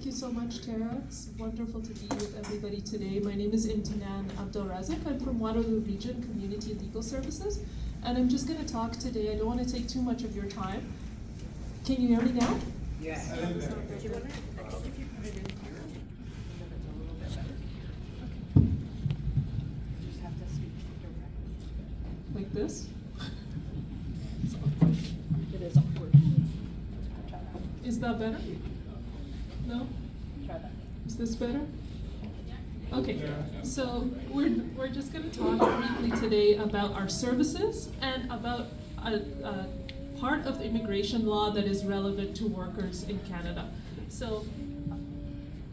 Thank you so much, Tara. It's wonderful to be with everybody today. My name is Imtenan Abd-El-Razik. I'm from Waterloo Region Community Legal Services, and I'm just going to talk today. I don't want to take too much of your time. Can you hear me now? Yes. Do you want to, if you put it in here, so that it's a little bit better. Okay. You just have to speak directly. Like this? It is awkward. Try that. Is that better? No? Try that. Is this better? Okay, so we're just going to talk briefly today about our services and about a part of the immigration law that is relevant to workers in Canada. So,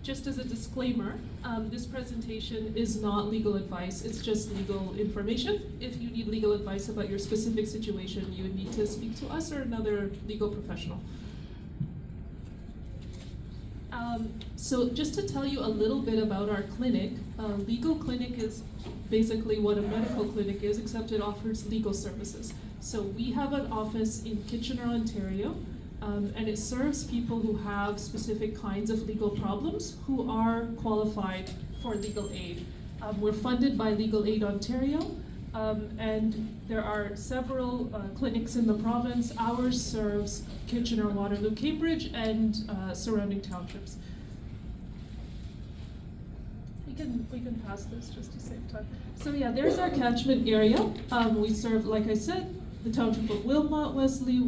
just as a disclaimer, this presentation is not legal advice, it's just legal information. If you need legal advice about your specific situation, you would need to speak to us or another legal professional. So just to tell you a little bit about our clinic, legal clinic is basically what a medical clinic is, except it offers legal services. So we have an office in Kitchener, Ontario, and it serves people who have specific kinds of legal problems who are qualified for legal aid. We're funded by Legal Aid Ontario, and there are several clinics in the province. Ours serves Kitchener, Waterloo, Cambridge, and surrounding townships. We can pass this just to save time. So yeah, there's our catchment area. We serve, like I said, the township of Wilmot, Wesley,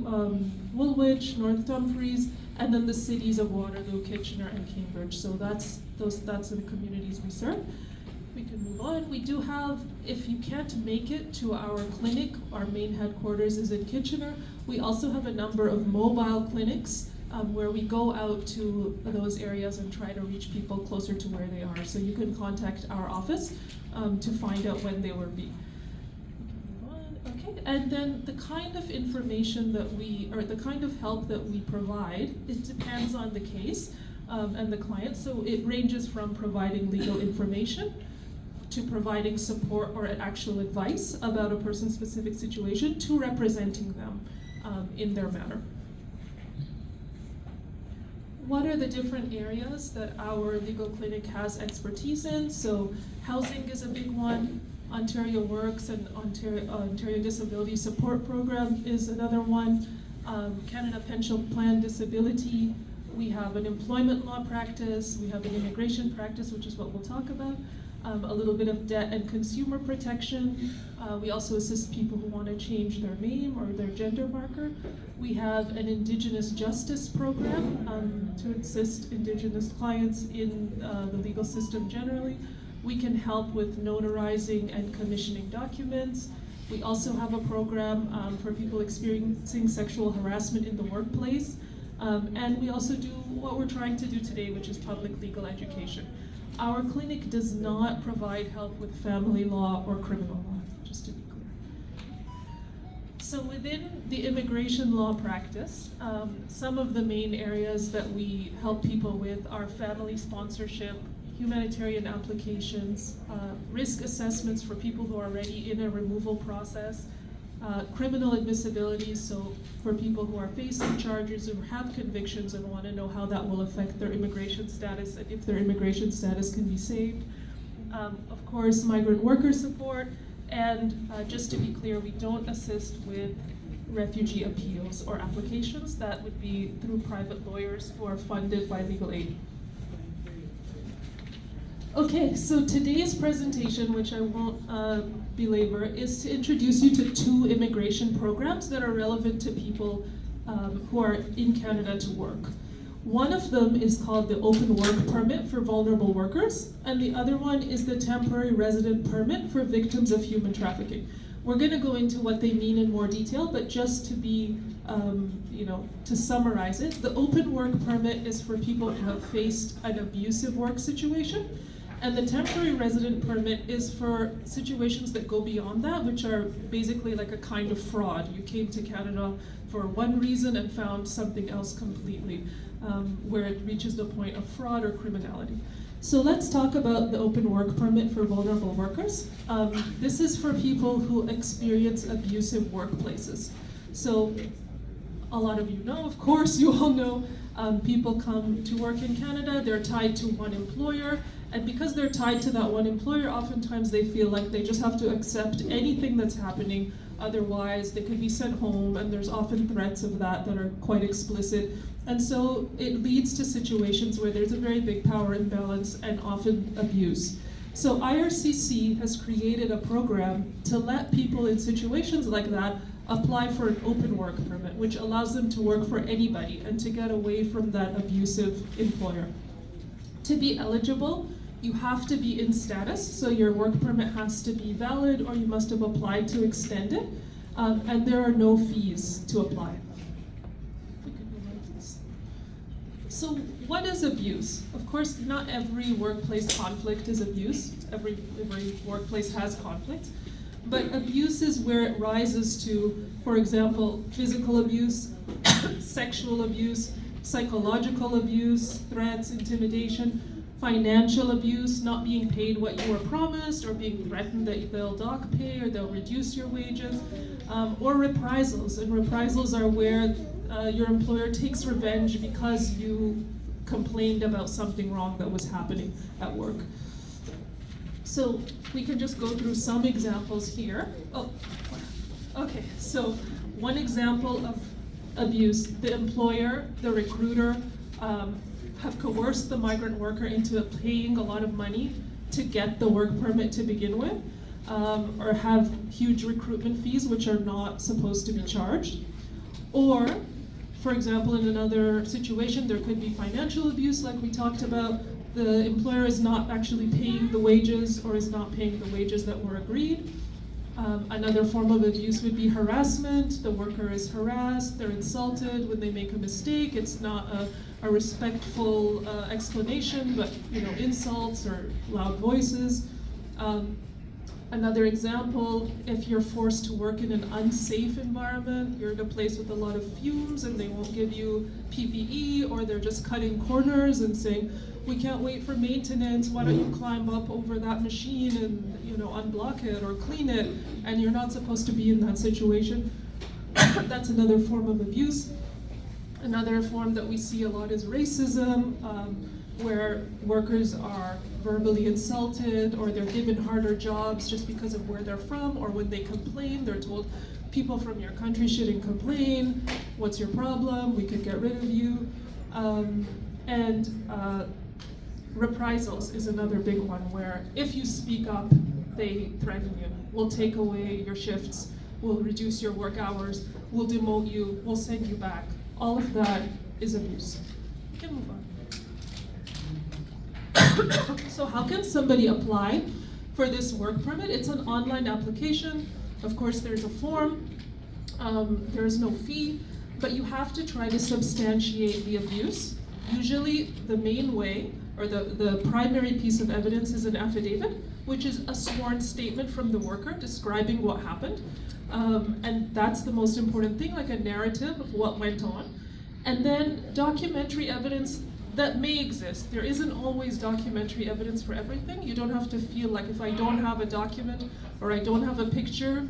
Woolwich, North Dumfries, and then the cities of Waterloo, Kitchener, and Cambridge. So that's the communities we serve. We can move on. We do have, if you can't make it to our clinic, our main headquarters is in Kitchener. We also have a number of mobile clinics where we go out to those areas and try to reach people closer to where they are. So you can contact our office to find out when they will be. Okay, and then the kind of information that the kind of help that we provide, it depends on the case and the client. So it ranges from providing legal information to providing support or actual advice about a person's specific situation to representing them in their matter. What are the different areas that our legal clinic has expertise in? So housing is a big one. Ontario Works and Ontario Disability Support Program is another one. Canada Pension Plan Disability. We have an employment law practice. We have an immigration practice, which is what we'll talk about. A little bit of debt and consumer protection. We also assist people who want to change their name or their gender marker. We have an Indigenous justice program to assist Indigenous clients in the legal system generally. We can help with notarizing and commissioning documents. We also have a program for people experiencing sexual harassment in the workplace. And we also do what we're trying to do today, which is public legal education. Our clinic does not provide help with family law or criminal law, just to be clear. So within the immigration law practice, some of the main areas that we help people with are family sponsorship, humanitarian applications, risk assessments for people who are already in a removal process, criminal admissibility, so for people who are facing charges or have convictions and want to know how that will affect their immigration status and if their immigration status can be saved. Of course, migrant worker support, and just to be clear, we don't assist with refugee appeals or applications. That would be through private lawyers who are funded by legal aid. Okay, so today's presentation, which I won't belabor, is to introduce you to two immigration programs that are relevant to people who are in Canada to work. One of them is called the Open Work Permit for vulnerable workers, and the other one is the Temporary Resident Permit for victims of human trafficking. We're going to go into what they mean in more detail, but just to be, to summarize it, the Open Work Permit is for people who have faced an abusive work situation. And the temporary resident permit is for situations that go beyond that, which are basically like a kind of fraud. You came to Canada for one reason and found something else completely, where it reaches the point of fraud or criminality. So let's talk about the open work permit for vulnerable workers. This is for people who experience abusive workplaces. So a lot of you know, of course, you all know, People come to work in Canada, they're tied to one employer, and because they're tied to that one employer, oftentimes they feel like they just have to accept anything that's happening. Otherwise, they could be sent home, and there's often threats of that are quite explicit. And so it leads to situations where there's a very big power imbalance and often abuse. So IRCC has created a program to let people in situations like that apply for an open work permit, which allows them to work for anybody and to get away from that abusive employer. To be eligible, you have to be in status, so your work permit has to be valid or you must have applied to extend it, and there are no fees to apply. So what is abuse? Of course, not every workplace conflict is abuse. Every workplace has conflict. But abuse is where it rises to, for example, physical abuse, sexual abuse, psychological abuse, threats, intimidation, financial abuse, not being paid what you were promised, or being threatened that they'll dock pay or they'll reduce your wages, or reprisals. And reprisals are where your employer takes revenge because you complained about something wrong that was happening at work. So we can just go through some examples here. Oh, okay, so one example of abuse, the employer, the recruiter, have coerced the migrant worker into paying a lot of money to get the work permit to begin with, or have huge recruitment fees which are not supposed to be charged. Or, for example, in another situation, there could be financial abuse like we talked about. The employer is not actually paying the wages or is not paying the wages that were agreed. Another form of abuse would be harassment. The worker is harassed, they're insulted when they make a mistake. It's not a respectful explanation, but insults or loud voices. Another example, if you're forced to work in an unsafe environment, you're in a place with a lot of fumes and they won't give you PPE, or they're just cutting corners and saying, we can't wait for maintenance, why don't you climb up over that machine and unblock it or clean it, and you're not supposed to be in that situation. That's another form of abuse. Another form that we see a lot is racism, where workers are verbally insulted, or they're given harder jobs just because of where they're from, or when they complain, they're told, people from your country shouldn't complain, what's your problem, we could get rid of you. Reprisals is another big one, where if you speak up, they threaten you. We'll take away your shifts, we'll reduce your work hours, we'll demote you, we'll send you back. All of that is abuse. We can move on. So how can somebody apply for this work permit? It's an online application. Of course, there's a form. There's no fee, but you have to try to substantiate the abuse. Usually the main way, or the primary piece of evidence, is an affidavit, which is a sworn statement from the worker describing what happened. And that's the most important thing, like a narrative of what went on. And then documentary evidence that may exist. There isn't always documentary evidence for everything. You don't have to feel like, if I don't have a document or I don't have a picture,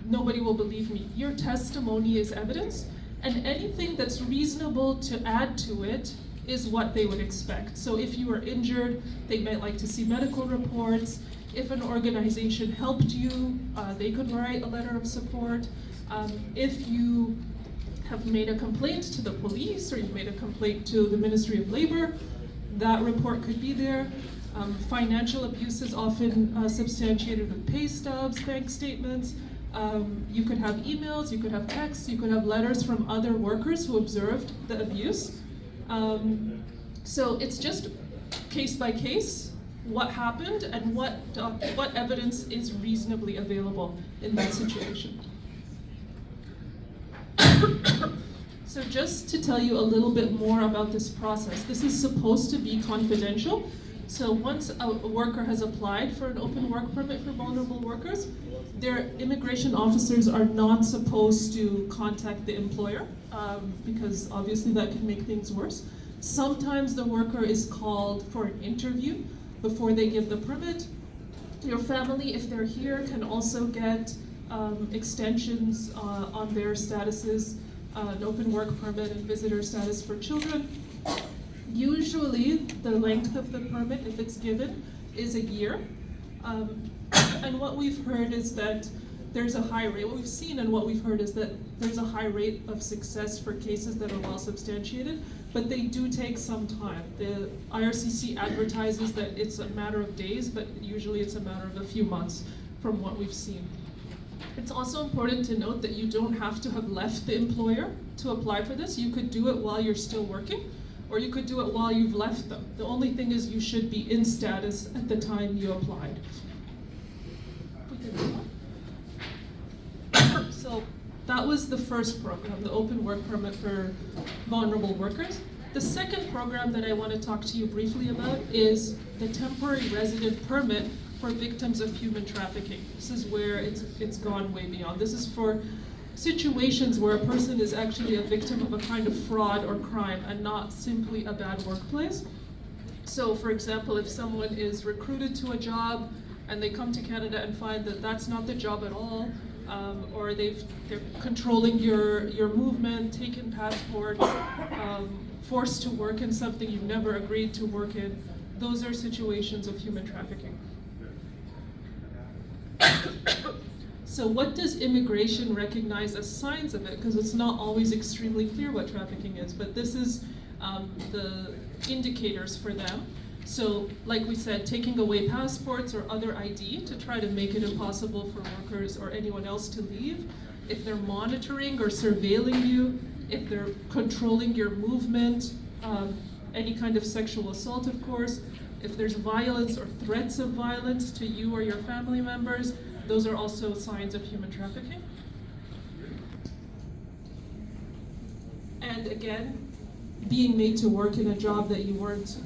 nobody will believe me. Your testimony is evidence, and anything that's reasonable to add to it is what they would expect. So if you were injured, they might like to see medical reports. If an organization helped you, they could write a letter of support. If you have made a complaint to the police, or you've made a complaint to the Ministry of Labor, that report could be there. Financial abuse is often substantiated with pay stubs, bank statements. You could have emails, you could have texts, you could have letters from other workers who observed the abuse. So it's just case by case, what happened and what evidence is reasonably available in that situation. So just to tell you a little bit more about this process, this is supposed to be confidential. So once a worker has applied for an open work permit for vulnerable workers, their immigration officers are not supposed to contact the employer, because obviously that can make things worse. Sometimes the worker is called for an interview before they give the permit. Your family, if they're here, can also get extensions on their statuses an open work permit and visitor status for children. Usually, the length of the permit, if it's given, is a year. And what we've heard is that there's a high rate, what we've seen and what we've heard is that there's a high rate of success for cases that are well substantiated, but they do take some time. The IRCC advertises that it's a matter of days, but usually it's a matter of a few months from what we've seen. It's also important to note that you don't have to have left the employer to apply for this. You could do it while you're still working, or you could do it while you've left them. The only thing is you should be in status at the time you applied. We can move on. So that was the first program, the open work permit for vulnerable workers. The second program that I want to talk to you briefly about is the temporary resident permit for victims of human trafficking. This is where it's gone way beyond. This is for situations where a person is actually a victim of a kind of fraud or crime and not simply a bad workplace. So for example, if someone is recruited to a job and they come to Canada and find that that's not the job at all, or they're controlling your movement, taken passports, forced to work in something you've never agreed to work in, those are situations of human trafficking. So what does immigration recognize as signs of it? Because it's not always extremely clear what trafficking is, but this is the indicators for them. So like we said, taking away passports or other ID to try to make it impossible for workers or anyone else to leave. If they're monitoring or surveilling you, if they're controlling your movement, any kind of sexual assault, of course, if there's violence or threats of violence to you or your family members, those are also signs of human trafficking. And again, being made to work in a job that you weren't,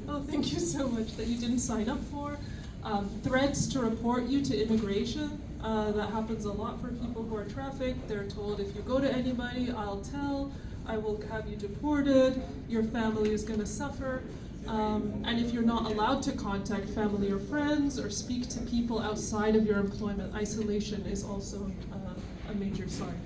oh, thank you so much, that you didn't sign up for. Threats to report you to immigration. That happens a lot for people who are trafficked. They're told, if you go to anybody, I'll tell, I will have you deported, your family is gonna suffer. And if you're not allowed to contact family or friends or speak to people outside of your employment, isolation is also a major sign.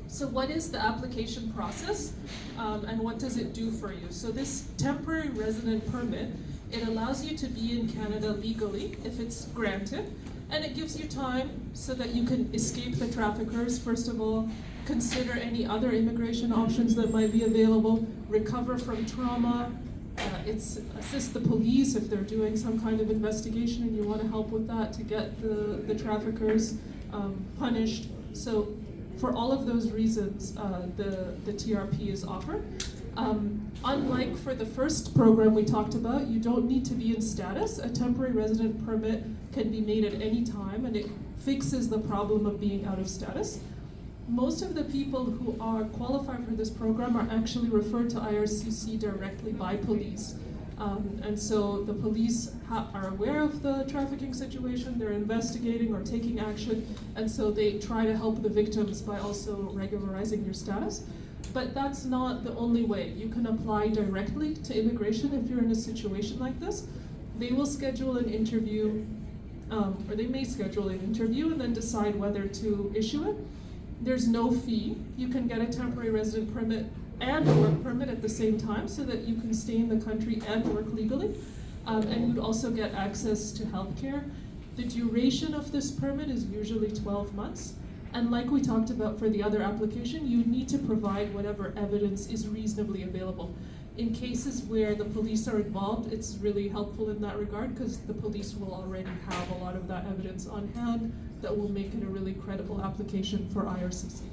So what is the application process, and what does it do for you? So this temporary resident permit, it allows you to be in Canada legally if it's granted, and it gives you time so that you can escape the traffickers, first of all, consider any other immigration options that might be available, recover from trauma, assist the police if they're doing some kind of investigation and you want to help with that to get the traffickers punished. So for all of those reasons, the TRP is offered. Unlike for the first program we talked about, you don't need to be in status. A temporary resident permit can be made at any time, and it fixes the problem of being out of status. Most of the people who are qualified for this program are actually referred to IRCC directly by police. And so the police are aware of the trafficking situation, they're investigating or taking action, and so they try to help the victims by also regularizing your status. But that's not the only way. You can apply directly to immigration if you're in a situation like this. They will schedule an interview, or they may schedule an interview and then decide whether to issue it. There's no fee. You can get a temporary resident permit and a work permit at the same time so that you can stay in the country and work legally. And you'd also get access to healthcare. The duration of this permit is usually 12 months. And like we talked about for the other application, you need to provide whatever evidence is reasonably available. In cases where the police are involved, it's really helpful in that regard because the police will already have a lot of that evidence on hand that will make it a really credible application for IRCC.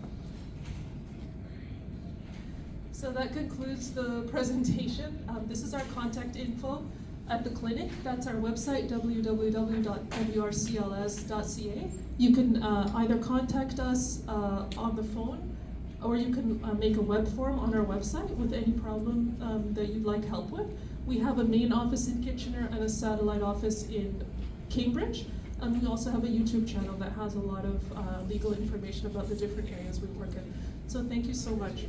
So that concludes the presentation. This is our contact info at the clinic. That's our website, www.wrcls.ca. You can either contact us on the phone, or you can make a web form on our website with any problem that you'd like help with. We have a main office in Kitchener and a satellite office in Cambridge. And we also have a YouTube channel that has a lot of legal information about the different areas we work in. So thank you so much.